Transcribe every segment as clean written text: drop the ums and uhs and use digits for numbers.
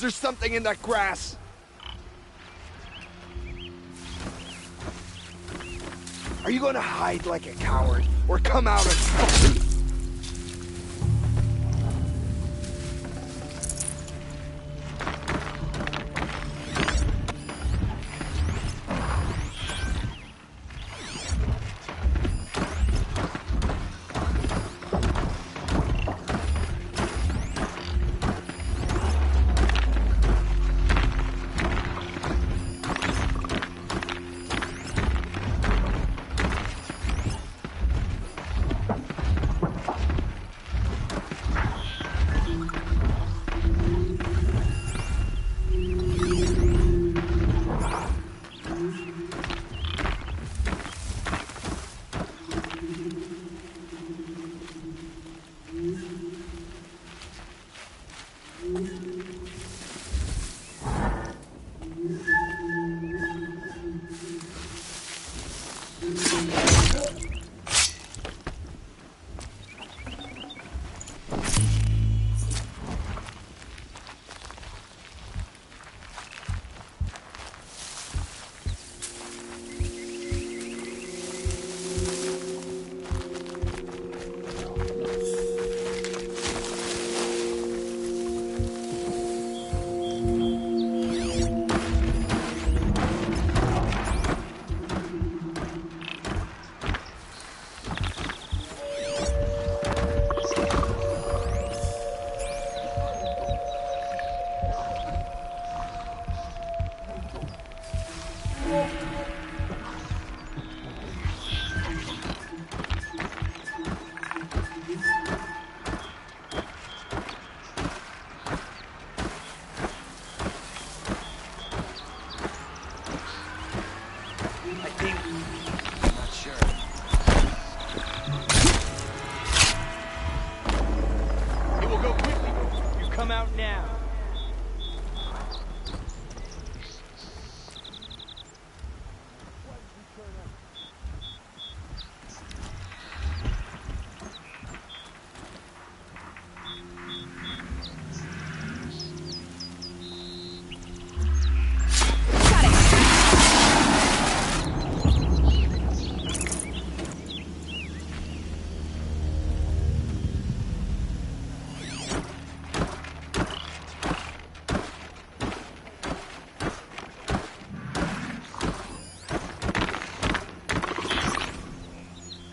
Is there something in that grass? Are you gonna hide like a coward? Or come out and fight?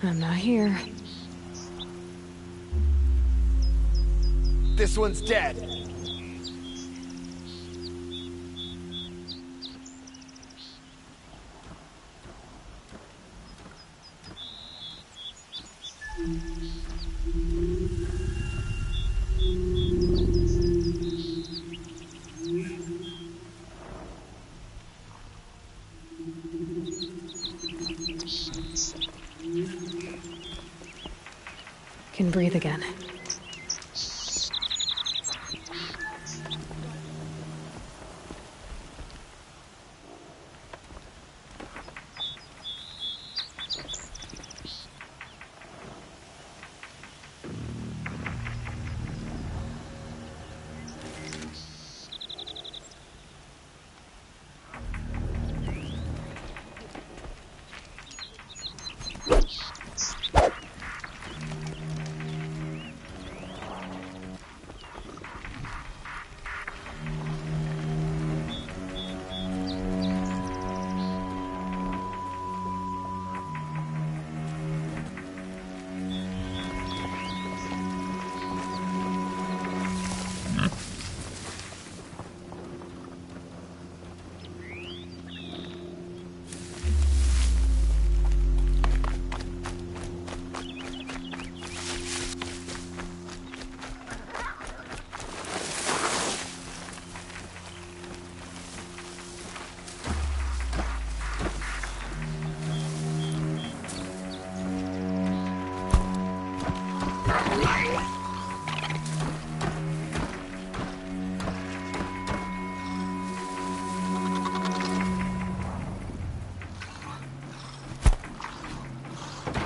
I'm not here. This one's dead. Can breathe again.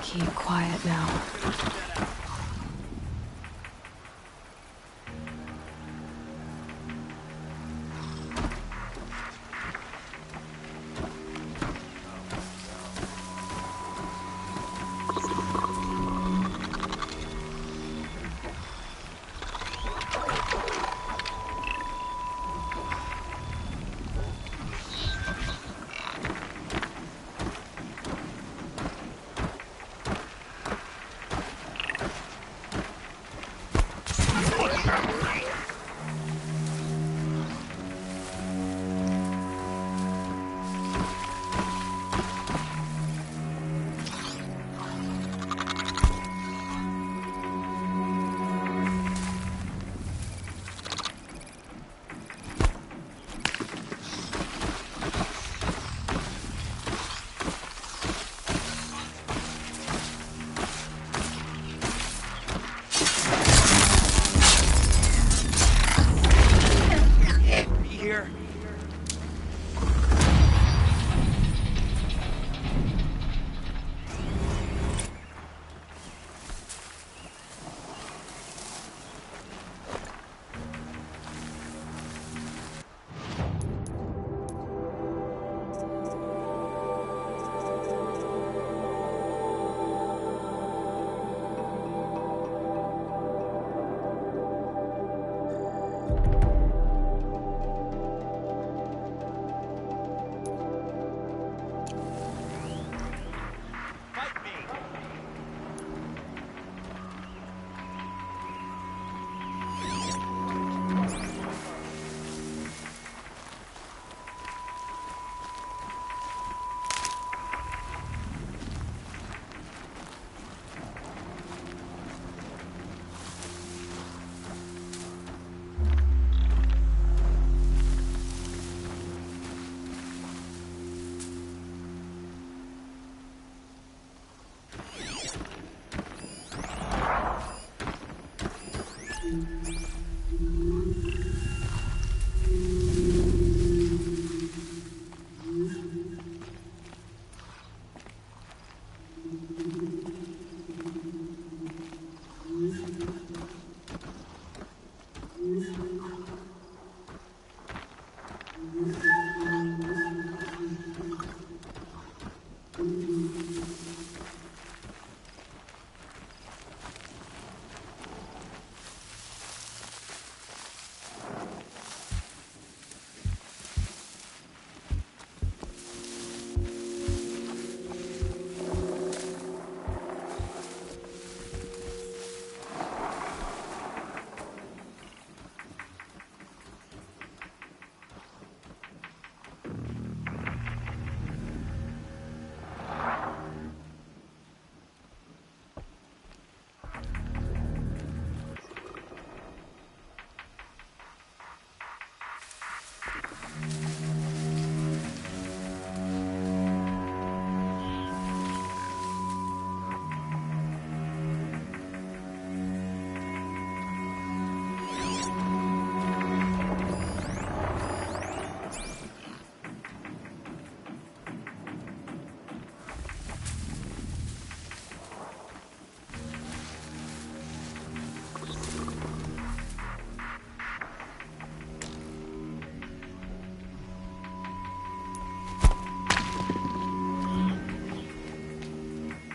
Keep quiet now.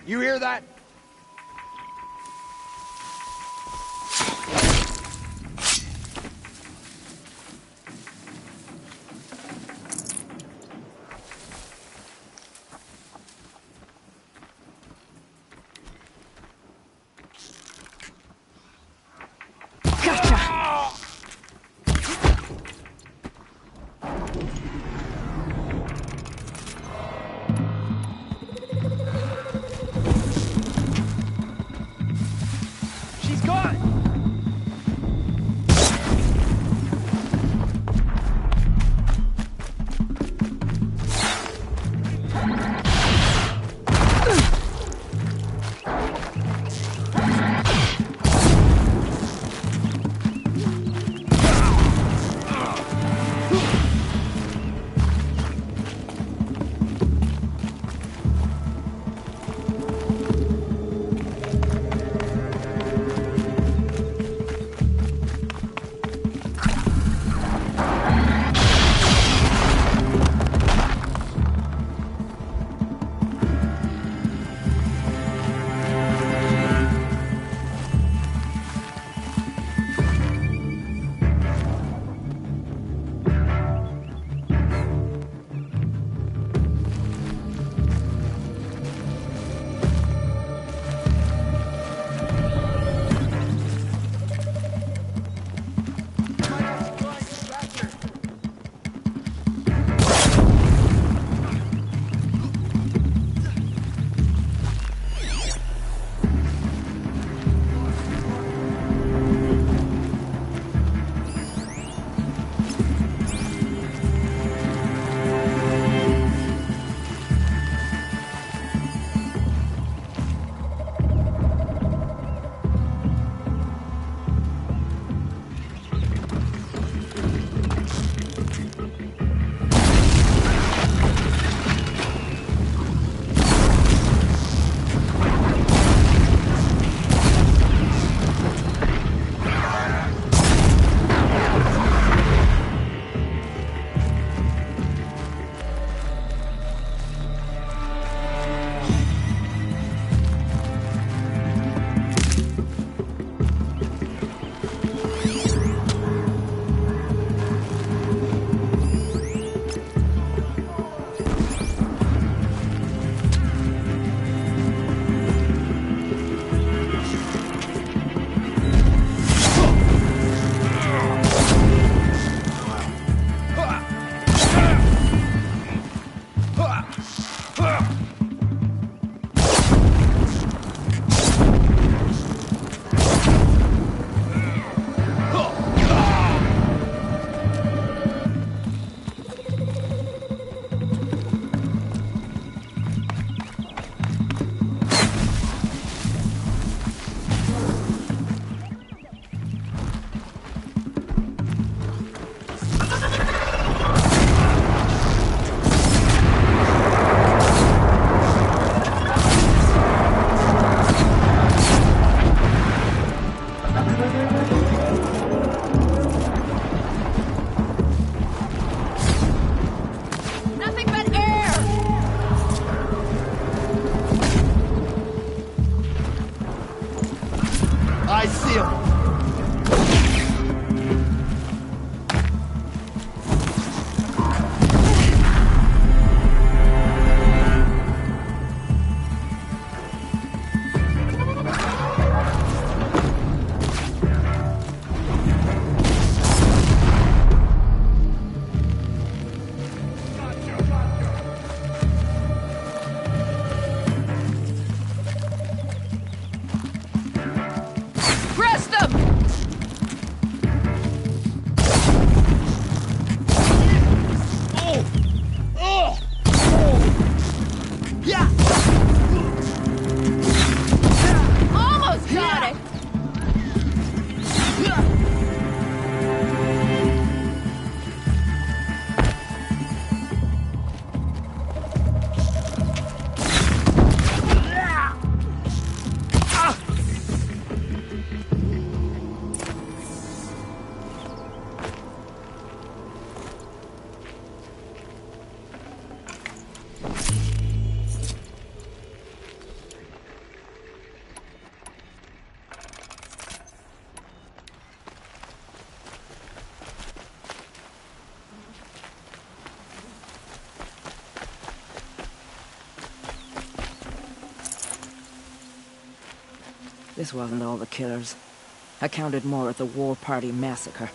You hear that? This wasn't all the killers. I counted more at the War Party massacre.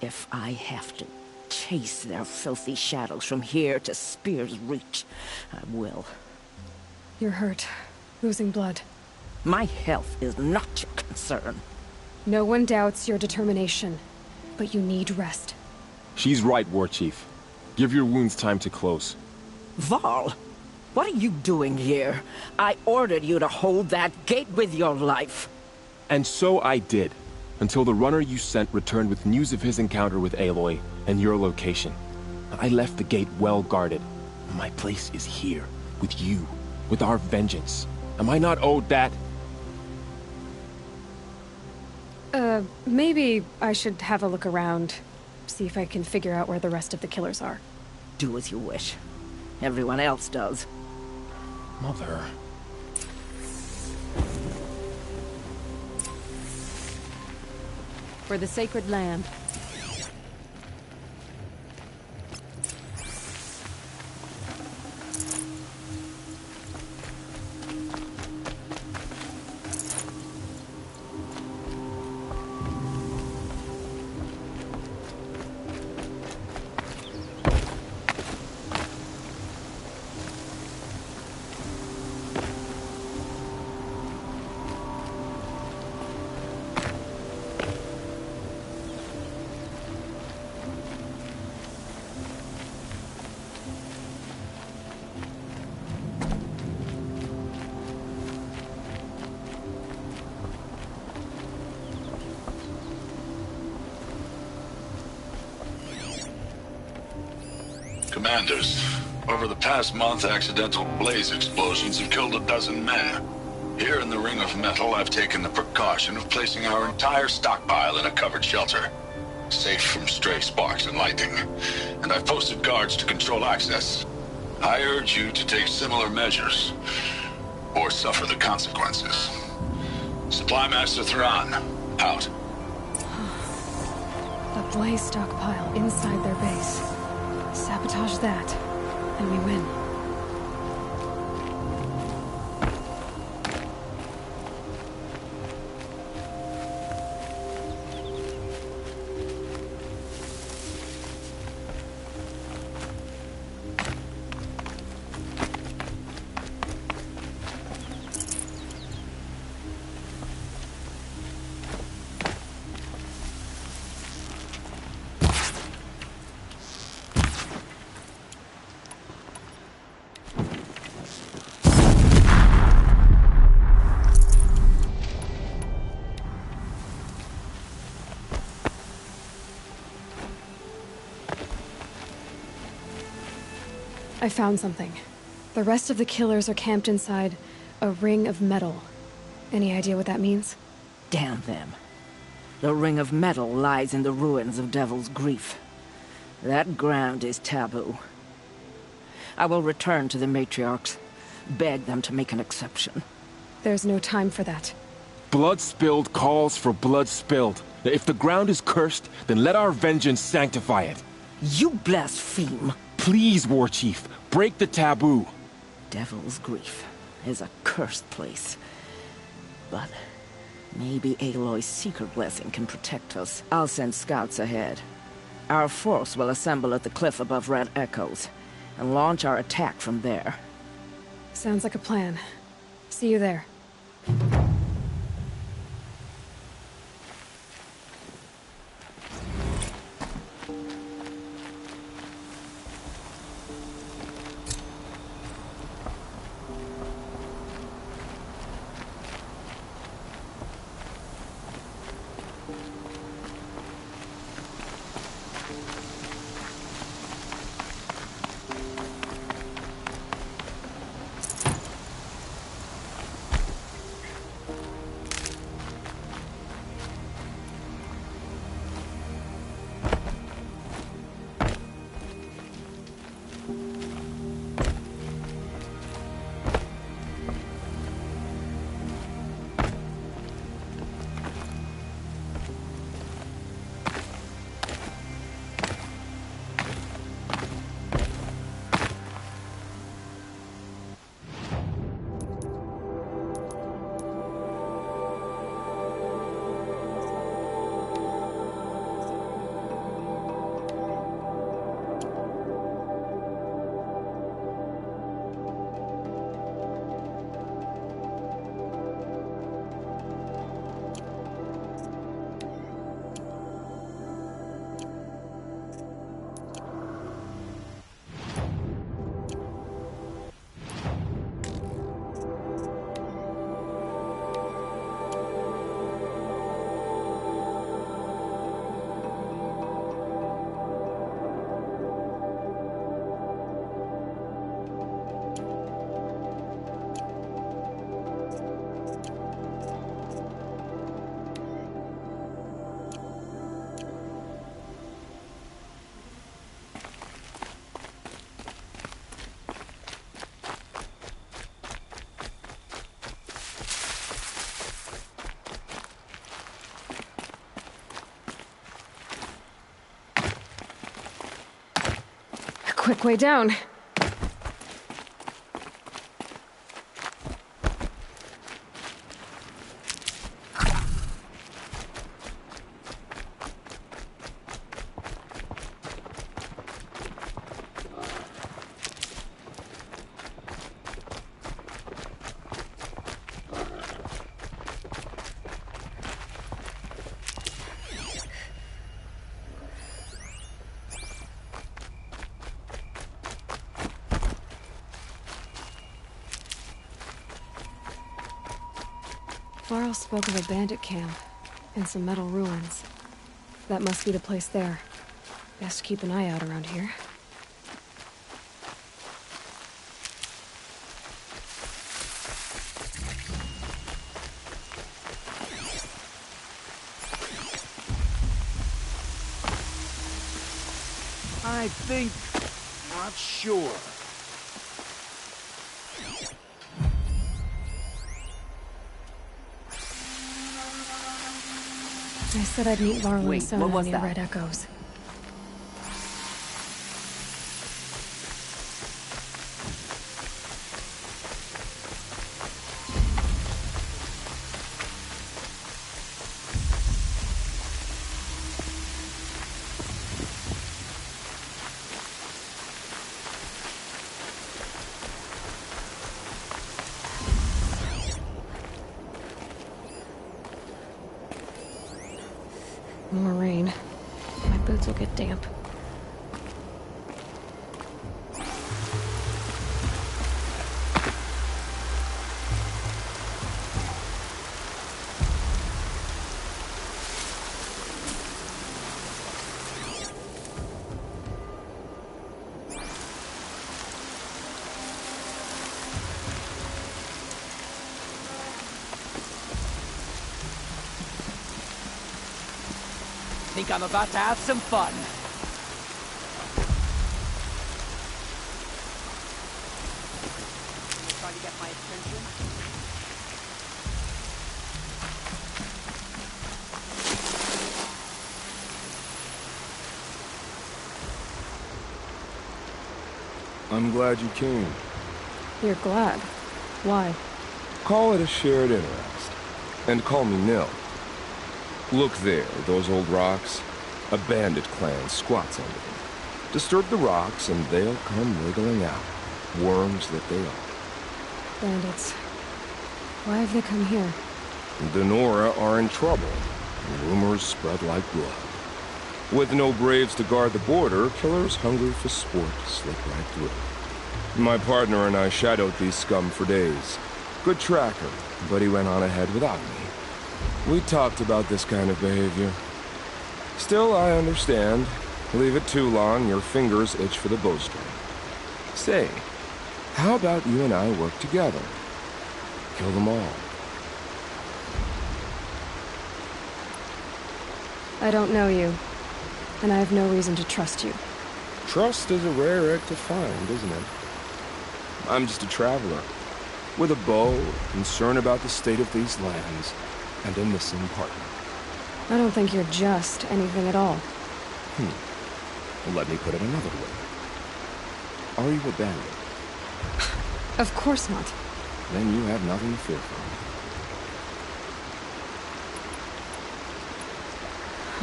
If I have to chase their filthy shadows from here to Spear's Reach, I will. You're hurt. Losing blood. My health is not your concern. No one doubts your determination, but you need rest. She's right, War Chief. Give your wounds time to close. Varl, what are you doing here? I ordered you to hold that gate with your life. And so I did, until the runner you sent returned with news of his encounter with Aloy and your location. I left the gate well guarded. My place is here, with you, with our vengeance. Am I not owed that? Maybe I should have a look around. See if I can figure out where the rest of the killers are. Do as you wish. Everyone else does. Mother... For the sacred land. Commanders, over the past month, accidental blaze explosions have killed a dozen men. Here in the Ring of Metal, I've taken the precaution of placing our entire stockpile in a covered shelter, safe from stray sparks and lightning, and I've posted guards to control access. I urge you to take similar measures, or suffer the consequences. Supply Master Thrawn, out. A blaze stockpile inside their base. Sabotage that, and we win. I found something. The rest of the killers are camped inside a ring of metal. Any idea what that means? Damn them. The Ring of Metal lies in the ruins of Devil's Grief. That ground is taboo. I will return to the matriarchs, beg them to make an exception. There's no time for that. Blood spilled calls for blood spilled. If the ground is cursed, then let our vengeance sanctify it. You blaspheme! Please, War Chief, break the taboo. Devil's Grief is a cursed place. But maybe Aloy's secret blessing can protect us. I'll send scouts ahead. Our force will assemble at the cliff above Red Echoes, and launch our attack from there. Sounds like a plan. See you there. quick way down. Varl spoke of a bandit camp and some metal ruins. That must be the place there. Best keep an eye out around here. I think... not sure. I said I'd meet Varl Wait, and Sona what was near that? Red Echoes. More rain. My boots will get damp. Think I'm about to have some fun. You're trying to get my attention? I'm glad you came. You're glad. Why? Call it a shared interest. And call me Nil. Look there, those old rocks. A bandit clan squats under them. Disturb the rocks and they'll come wriggling out. Worms that they are. Bandits. Why have they come here? The Nora are in trouble. Rumors spread like blood. With no braves to guard the border, killers hungry for sport slip right through. My partner and I shadowed these scum for days. Good tracker, but he went on ahead without me. We talked about this kind of behavior. Still, I understand. Leave it too long, your fingers itch for the bowstring. Say, how about you and I work together? Kill them all. I don't know you, and I have no reason to trust you. Trust is a rare egg to find, isn't it? I'm just a traveler, with a bow, concern about the state of these lands, and a missing partner. I don't think you're just anything at all. Let me put it another way. Are you a bandit? Of course not. Then you have nothing to fear from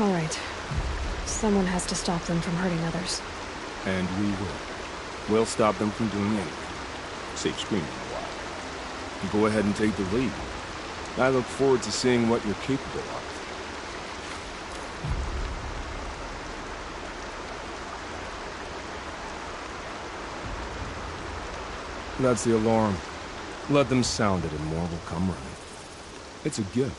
me. All right. Someone has to stop them from hurting others. And we will. We'll stop them from doing anything. Save screaming a while. You go ahead and take the lead. I look forward to seeing what you're capable of. That's the alarm. Let them sound it and more will come running. It's a gift.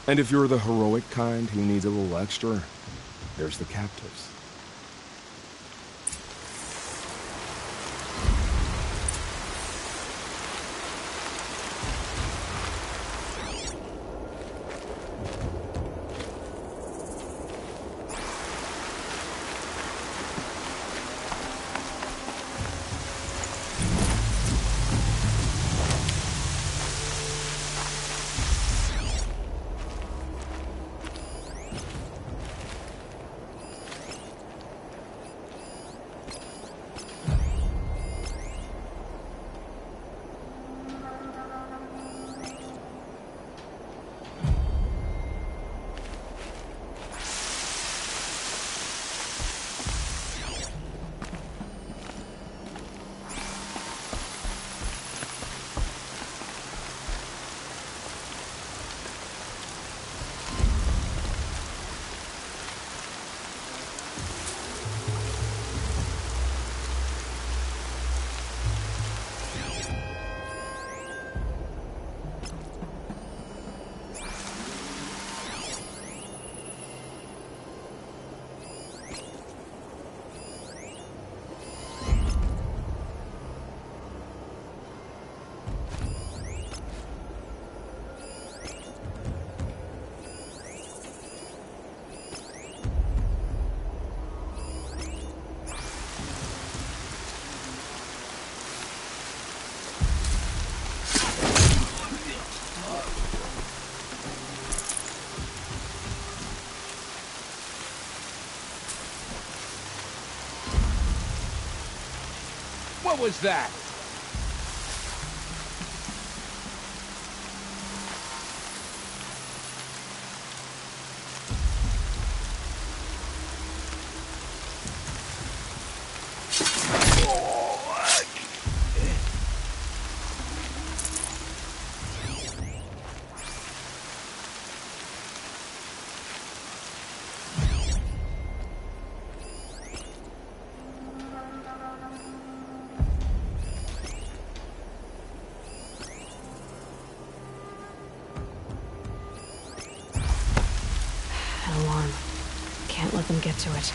And if you're the heroic kind who needs a little extra, there's the captives. What was that? An alarm. Can't let them get to it.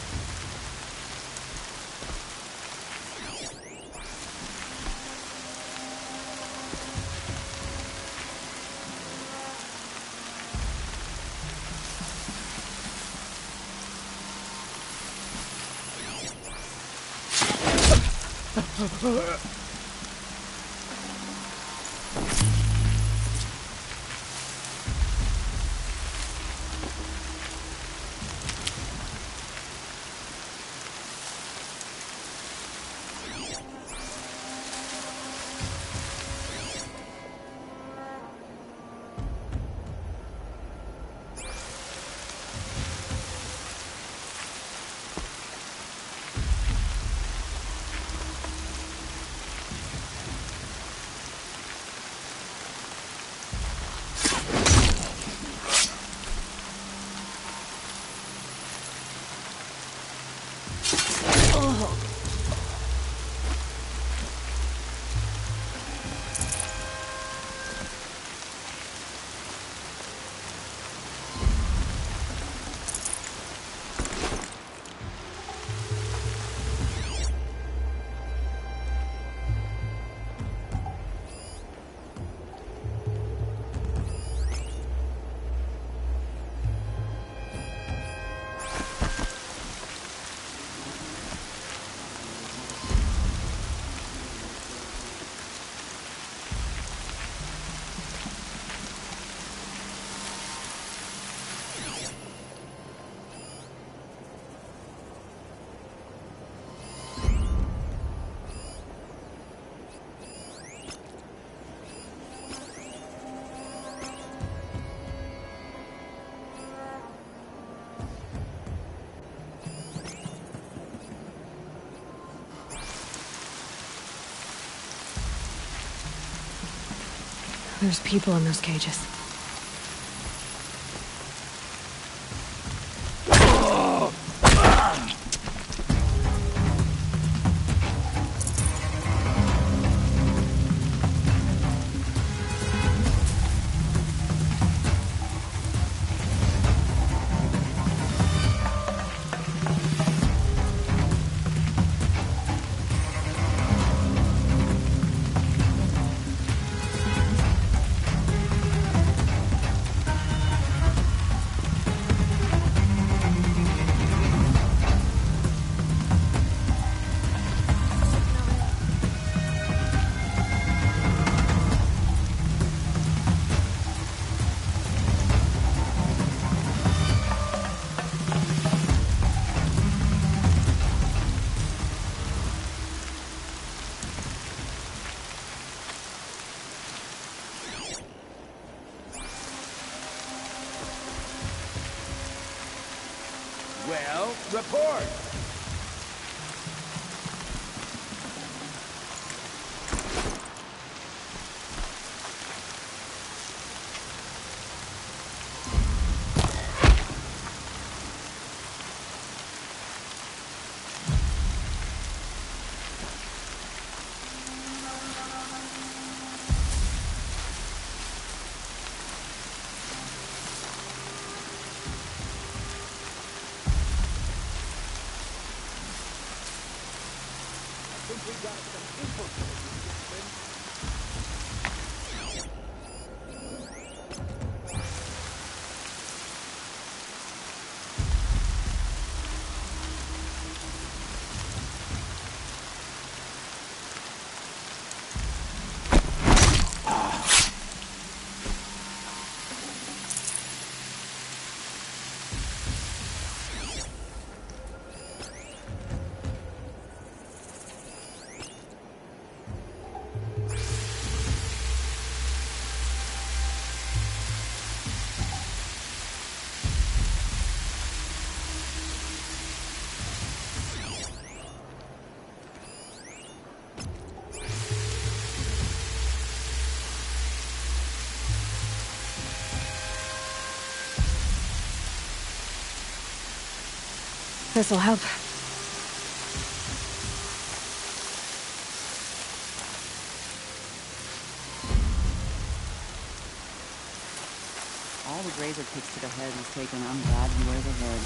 There's people in those cages. Well, report. This'll help. All the razor kicks to the head was taken. I'm glad you wear the head.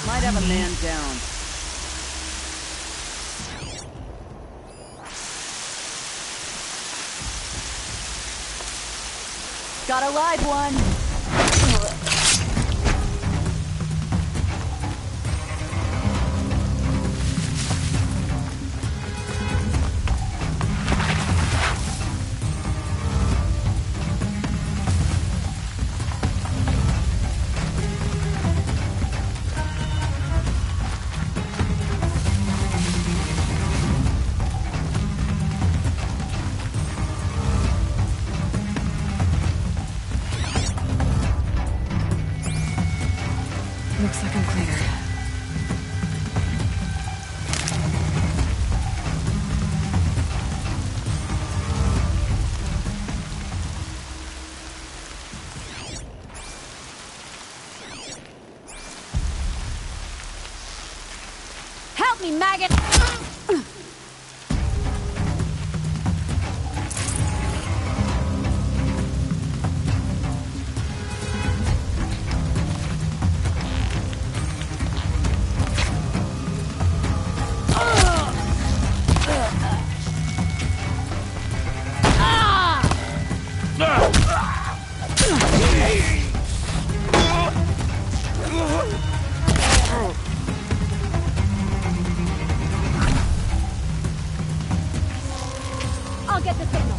Might have a man down. Got a live one. Looks like I'm clear. Help me, maggot! I'll get the signal.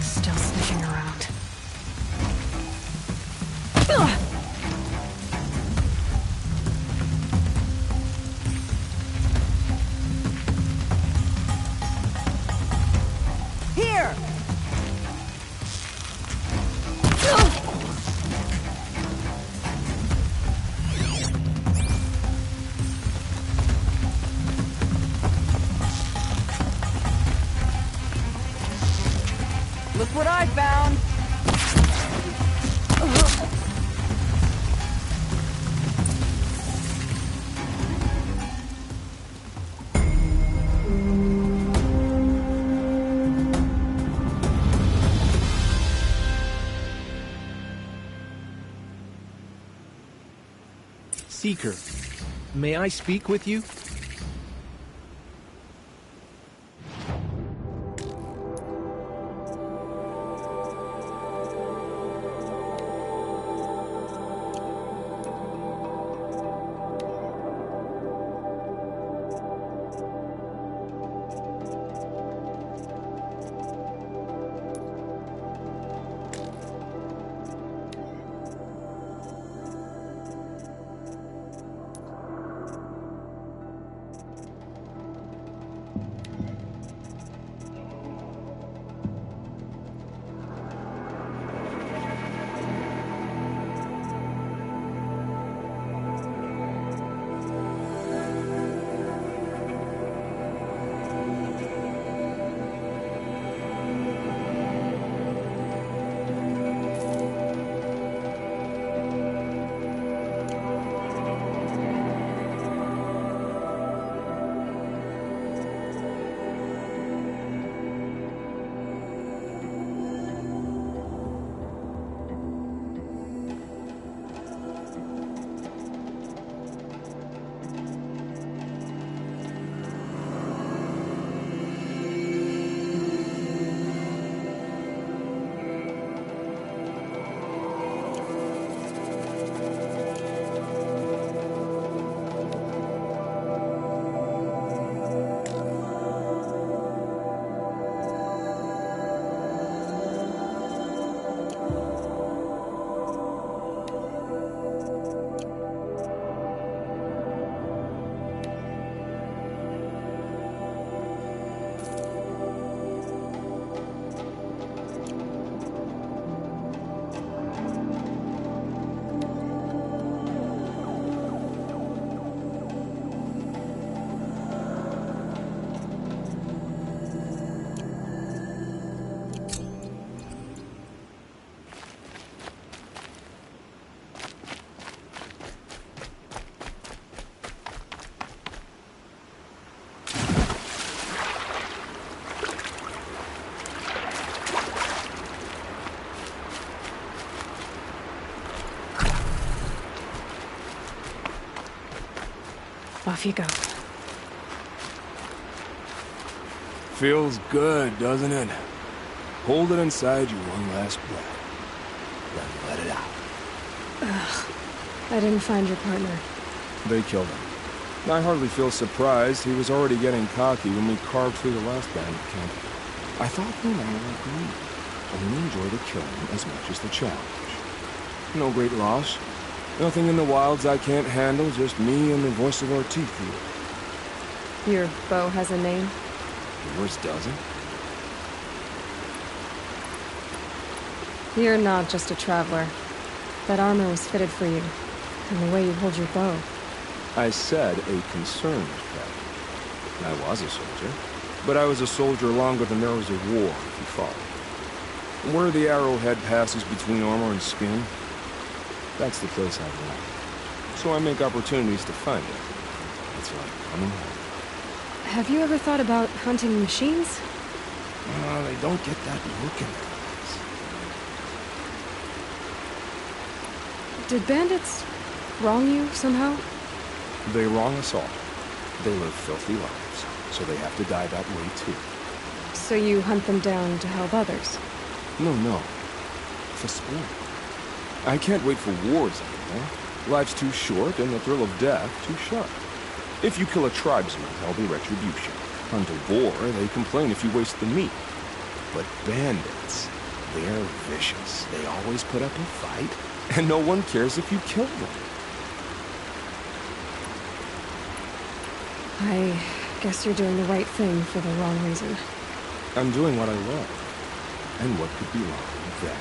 Still sniffing around. Here! Look what I found! Seeker, may I speak with you? Off you go. Feels good, doesn't it? Hold it inside you one last breath. Then let it out. I didn't find your partner. They killed him. I hardly feel surprised. He was already getting cocky when we carved through the last bandit camp. I thought you and I would agree. Only enjoy the killing as much as the challenge. No great loss. Nothing in the wilds I can't handle, just me and the voice of our teeth here. Your bow has a name? Yours doesn't? You're not just a traveler. That armor was fitted for you, and the way you hold your bow. I said a concerned traveler. I was a soldier, but I was a soldier longer than there was a war, if you follow. Where the arrowhead passes between armor and skin, that's the place I belong. So I make opportunities to find it. It's like coming home. Have you ever thought about hunting machines? They don't get that look in their eyes. Did bandits wrong you somehow? They wrong us all. They live filthy lives, so they have to die that way too. So you hunt them down to help others? No. For sport. I can't wait for wars anymore. Life's too short, and the thrill of death too sharp. If you kill a tribesman, there'll be retribution. Under war, they complain if you waste the meat. But bandits, they're vicious. They always put up a fight, and no one cares if you kill them. I guess you're doing the right thing for the wrong reason. I'm doing what I love. And what could be wrong with that?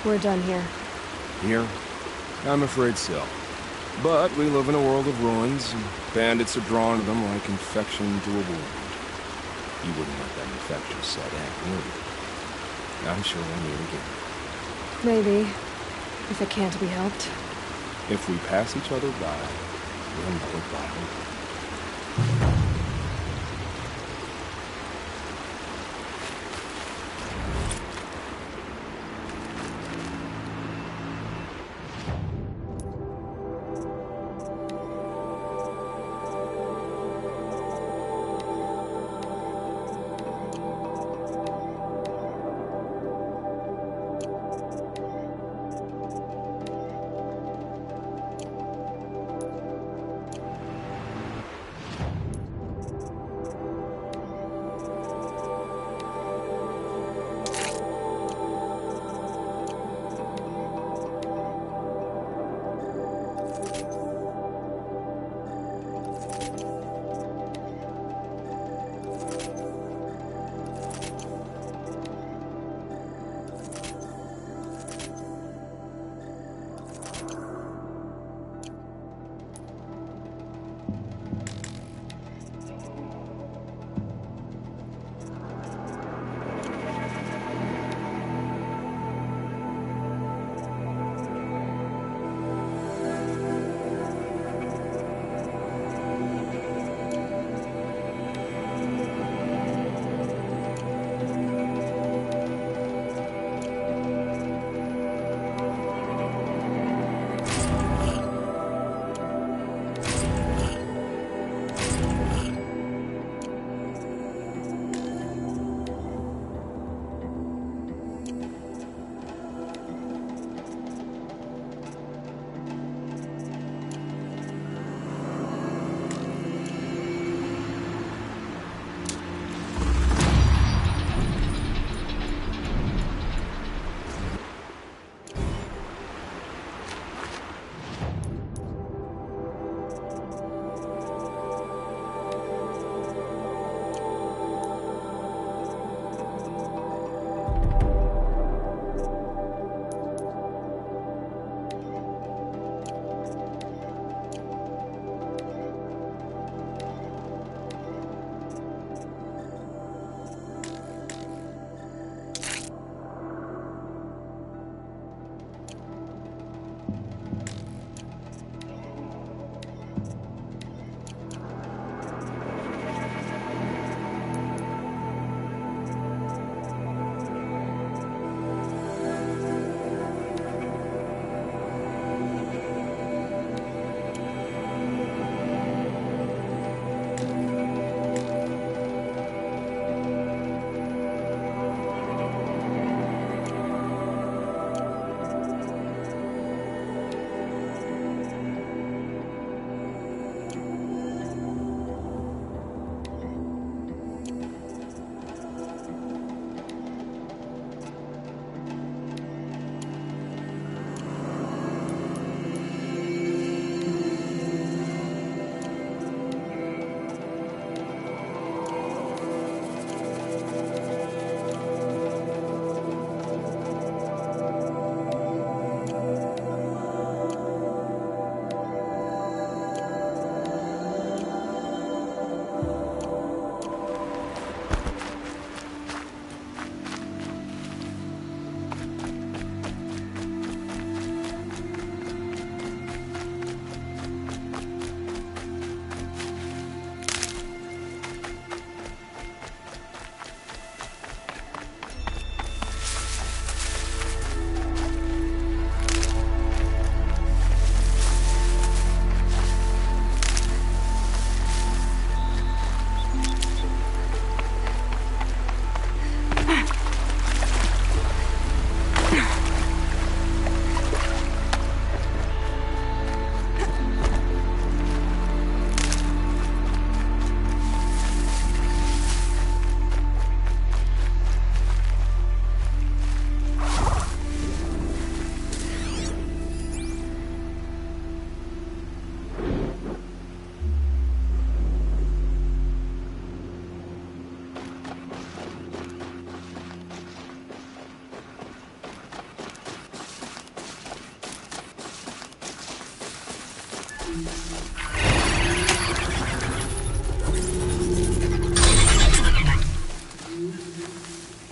We're done here. Here? I'm afraid so. But we live in a world of ruins, and bandits are drawn to them like infection to a wound. You wouldn't let that infection set in, would you? I'm sure we'll meet again. Maybe, if it can't be helped. If we pass each other by, we'll know it by our name.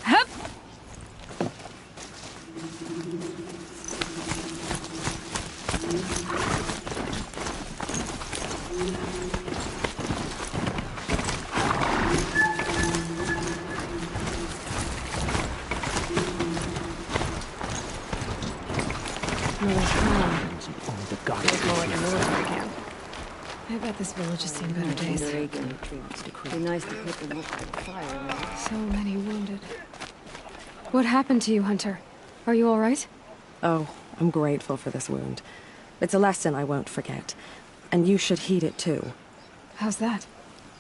Hup! Feels more like a military camp. I bet this village has seen better days. Be nice to put them up with fire, right? So many wounded. What happened to you, Hunter? Are you all right? Oh, I'm grateful for this wound. It's a lesson I won't forget. And you should heed it too. How's that?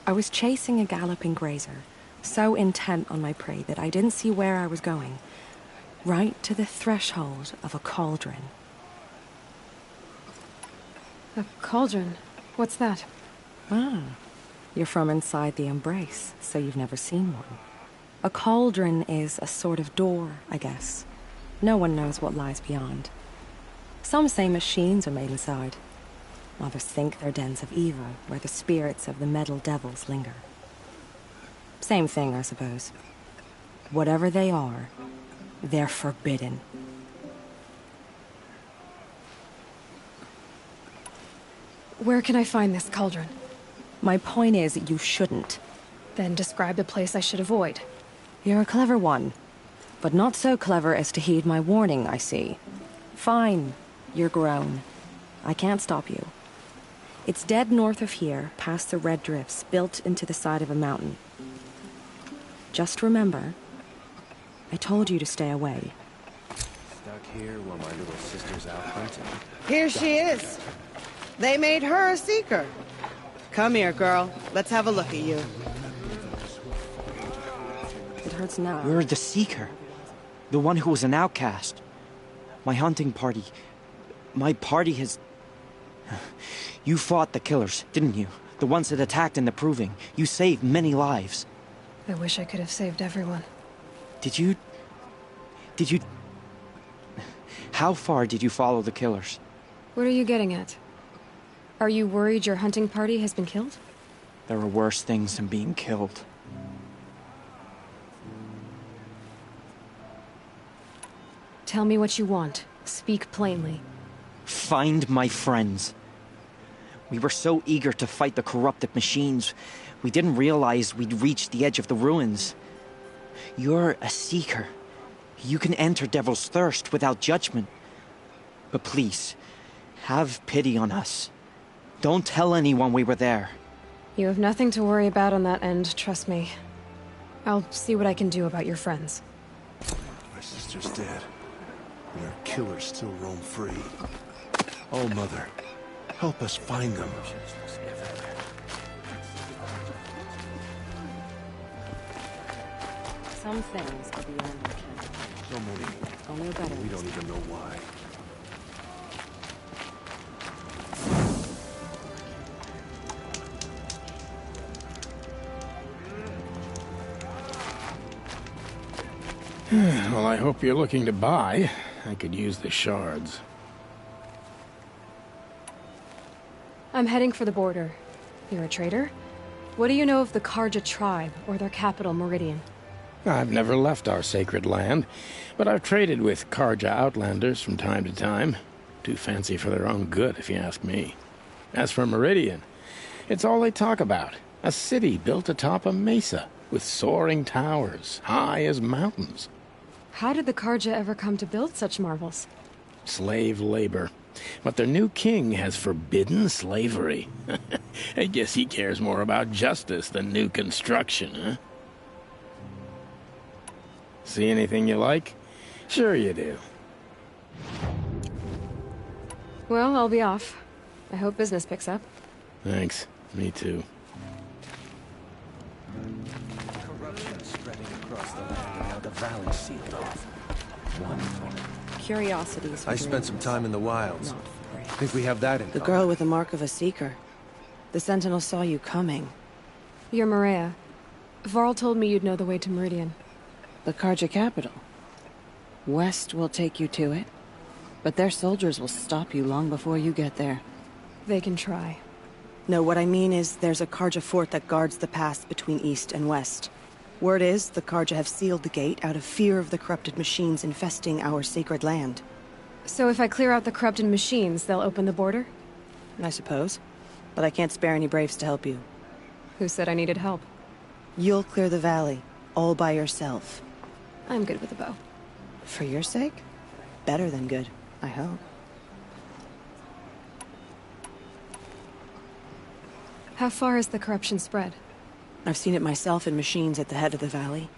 I was chasing a galloping grazer, so intent on my prey that I didn't see where I was going. Right to the threshold of a cauldron. A cauldron? What's that? Ah, you're from inside the Embrace, so you've never seen one. A cauldron is a sort of door, I guess. No one knows what lies beyond. Some say machines are made inside. Others think they're dens of evil, where the spirits of the metal devils linger. Same thing, I suppose. Whatever they are, they're forbidden. Where can I find this cauldron? My point is, you shouldn't. Then describe the place I should avoid. You're a clever one. But not so clever as to heed my warning, I see. Fine. You're grown. I can't stop you. It's dead north of here, past the red drifts, built into the side of a mountain. Just remember, I told you to stay away. Stuck here while my little sister's out hunting. Here she is. They made her a seeker. Come here, girl. Let's have a look at you. It hurts now. You're the seeker. The one who was an outcast. My hunting party. My party has... You fought the killers, didn't you? The ones that attacked in the Proving. You saved many lives. I wish I could have saved everyone. Did you... How far did you follow the killers? What are you getting at? Are you worried your hunting party has been killed? There are worse things than being killed. Tell me what you want. Speak plainly. Find my friends. We were so eager to fight the corrupted machines, we didn't realize we'd reached the edge of the ruins. You're a seeker. You can enter Devil's Thirst without judgment. But please, have pity on us. Don't tell anyone we were there. You have nothing to worry about on that end, trust me. I'll see what I can do about your friends. My sister's dead, and our killers still roam free. Oh, Mother, help us find them. Some things are beyond our ken. So many. Only a better. We don't even know why. Well, I hope you're looking to buy. I could use the shards. I'm heading for the border. You're a trader? What do you know of the Karja tribe, or their capital, Meridian? I've never left our sacred land, but I've traded with Karja outlanders from time to time. Too fancy for their own good, if you ask me. As for Meridian, it's all they talk about. A city built atop a mesa, with soaring towers, high as mountains. How did the Karja ever come to build such marvels? Slave labor. But their new king has forbidden slavery. I guess he cares more about justice than new construction, huh? See anything you like? Sure you do. Well, I'll be off. I hope business picks up. Thanks. Me too. Corruption spreading across the land, and now the valley's sealed off. Wonderful. Curiosities. I spent some time in the wilds. Think we have that in The common. girl with the mark of a seeker. The Sentinel saw you coming. You're Maria. Varl told me you'd know the way to Meridian. The Karja capital. West will take you to it, but their soldiers will stop you long before you get there. They can try. No, what I mean is there's a Karja fort that guards the pass between east and west. Word is, the Karja have sealed the gate out of fear of the corrupted machines infesting our sacred land. So if I clear out the corrupted machines, they'll open the border? I suppose. But I can't spare any braves to help you. Who said I needed help? You'll clear the valley, all by yourself. I'm good with a bow. For your sake? Better than good, I hope. How far has the corruption spread? I've seen it myself in machines at the head of the valley,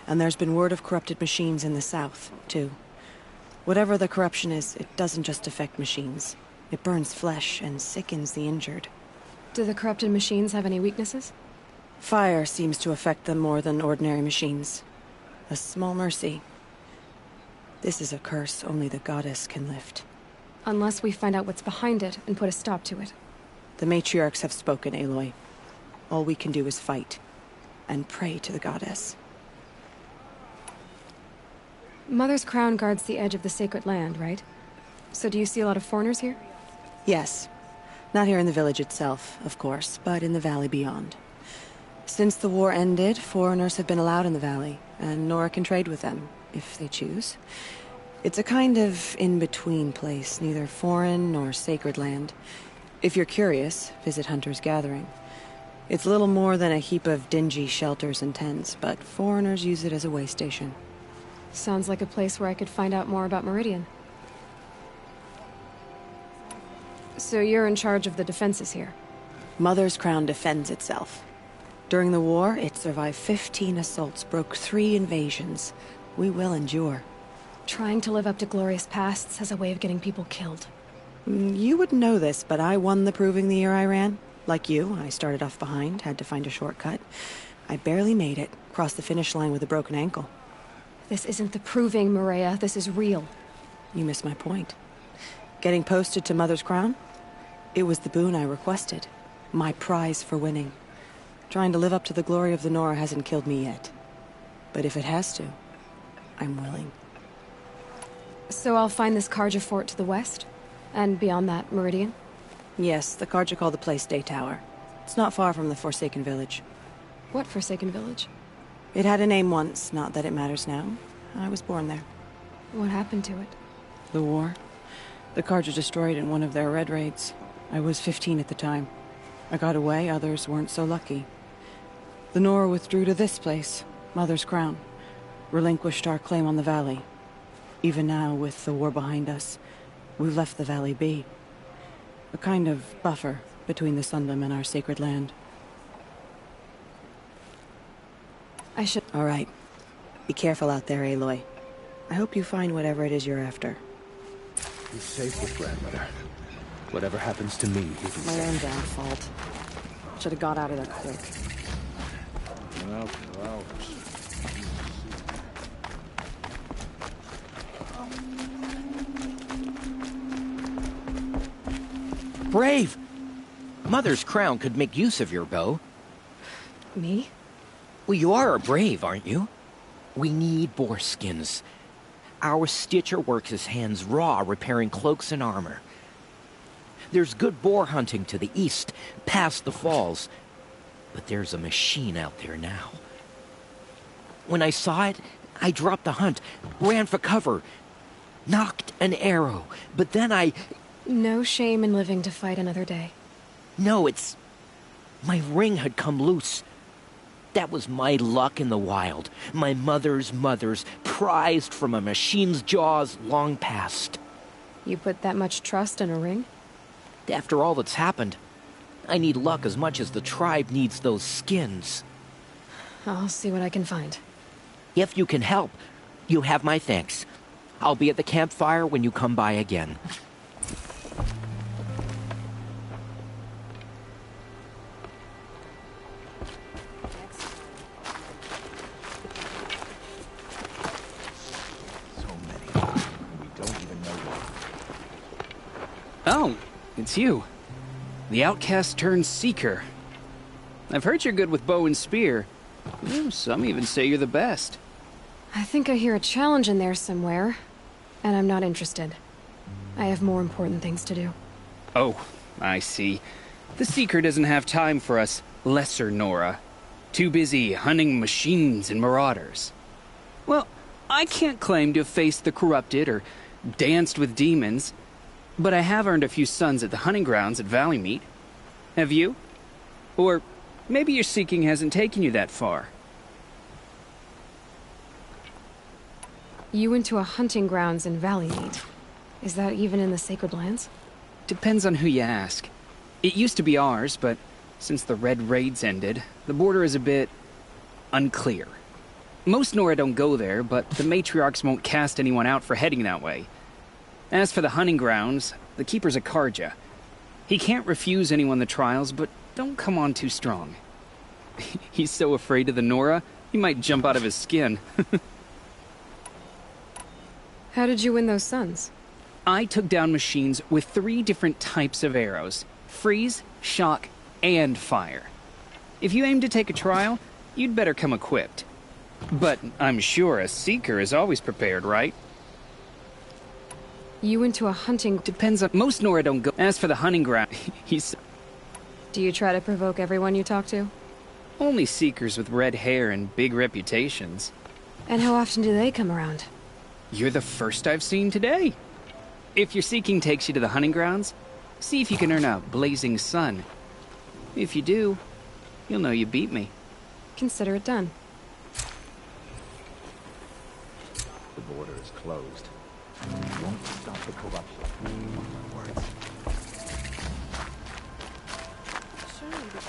and there's been word of corrupted machines in the south, too. Whatever the corruption is, it doesn't just affect machines. It burns flesh and sickens the injured. Do the corrupted machines have any weaknesses? Fire seems to affect them more than ordinary machines. A small mercy. This is a curse only the goddess can lift. Unless we find out what's behind it and put a stop to it. The matriarchs have spoken, Aloy. All we can do is fight. And pray to the goddess. Mother's crown guards the edge of the sacred land, right? So do you see a lot of foreigners here? Yes. Not here in the village itself, of course, but in the valley beyond. Since the war ended, foreigners have been allowed in the valley, and Nora can trade with them, if they choose. It's a kind of in-between place, neither foreign nor sacred land. If you're curious, visit Hunter's Gathering. It's little more than a heap of dingy shelters and tents, but foreigners use it as a way station. Sounds like a place where I could find out more about Meridian. So you're in charge of the defenses here? Mother's crown defends itself. During the war, it survived 15 assaults, broke 3 invasions. We will endure. Trying to live up to glorious pasts has a way of getting people killed. You wouldn't know this, but I won the proving the year I ran. Like you, I started off behind, had to find a shortcut. I barely made it, crossed the finish line with a broken ankle. This isn't the proving, Maria. This is real. You missed my point. Getting posted to Mother's Crown? It was the boon I requested. My prize for winning. Trying to live up to the glory of the Nora hasn't killed me yet. But if it has to, I'm willing. So I'll find this Karja fort to the west? And beyond that, Meridian? Yes, the Karja call the place Day Tower. It's not far from the Forsaken Village. What Forsaken Village? It had a name once, not that it matters now. I was born there. What happened to it? The war. The Karja destroyed it in one of their red raids. I was 15 at the time. I got away, others weren't so lucky. The Nora withdrew to this place, Mother's Crown. Relinquished our claim on the valley. Even now, with the war behind us, we've left the valley be. A kind of buffer between the Sundom and our sacred land. I should... All right. Be careful out there, Aloy. I hope you find whatever it is you're after. Be safe with grandmother. Whatever happens to me, you can My say. own damn fault. Should have got out of there quick. Well. Brave! Mother's crown could make use of your bow. Me? Well, you are a brave, aren't you? We need boar skins. Our Stitcher works his hands raw repairing cloaks and armor. There's good boar hunting to the east, past the falls. But there's a machine out there now. When I saw it, I dropped the hunt, ran for cover, knocked an arrow, but then I... No shame in living to fight another day. No, it's... My ring had come loose. That was my luck in the wild. My mother's prized from a machine's jaws long past. You put that much trust in a ring? After all that's happened, I need luck as much as the tribe needs those skins. I'll see what I can find. If you can help, you have my thanks. I'll be at the campfire when you come by again. Oh, it's you. The outcast turned seeker. I've heard you're good with bow and spear. Ooh, some even say you're the best. I think I hear a challenge in there somewhere, and I'm not interested. I have more important things to do. Oh, I see. The Seeker doesn't have time for us lesser Nora. Too busy hunting machines and marauders. Well, I can't claim to have faced the corrupted or danced with demons, but I have earned a few sons at the hunting grounds at Valleymeet. Have you? Or maybe your seeking hasn't taken you that far. You went to a hunting grounds in Valleymeet. Is that even in the Sacred Lands? Depends on who you ask. It used to be ours, but since the Red Raids ended, the border is a bit unclear. Most Nora don't go there, but the matriarchs won't cast anyone out for heading that way. As for the hunting grounds, the Keeper's a Karja. He can't refuse anyone the trials, but don't come on too strong. He's so afraid of the Nora, he might jump out of his skin. How did you win those sons? I took down machines with 3 different types of arrows. Freeze, shock, and fire. If you aim to take a trial, you'd better come equipped. But I'm sure a Seeker is always prepared, right? You went to a hunting... Depends on... Most Nora don't go... As for the hunting ground, he's... Do you try to provoke everyone you talk to? Only Seekers with red hair and big reputations. And how often do they come around? You're the first I've seen today. If your seeking takes you to the hunting grounds, see if you can earn a blazing sun. If you do, you'll know you beat me. Consider it done. The border is closed. It won't stop the corruption. Words. Surely the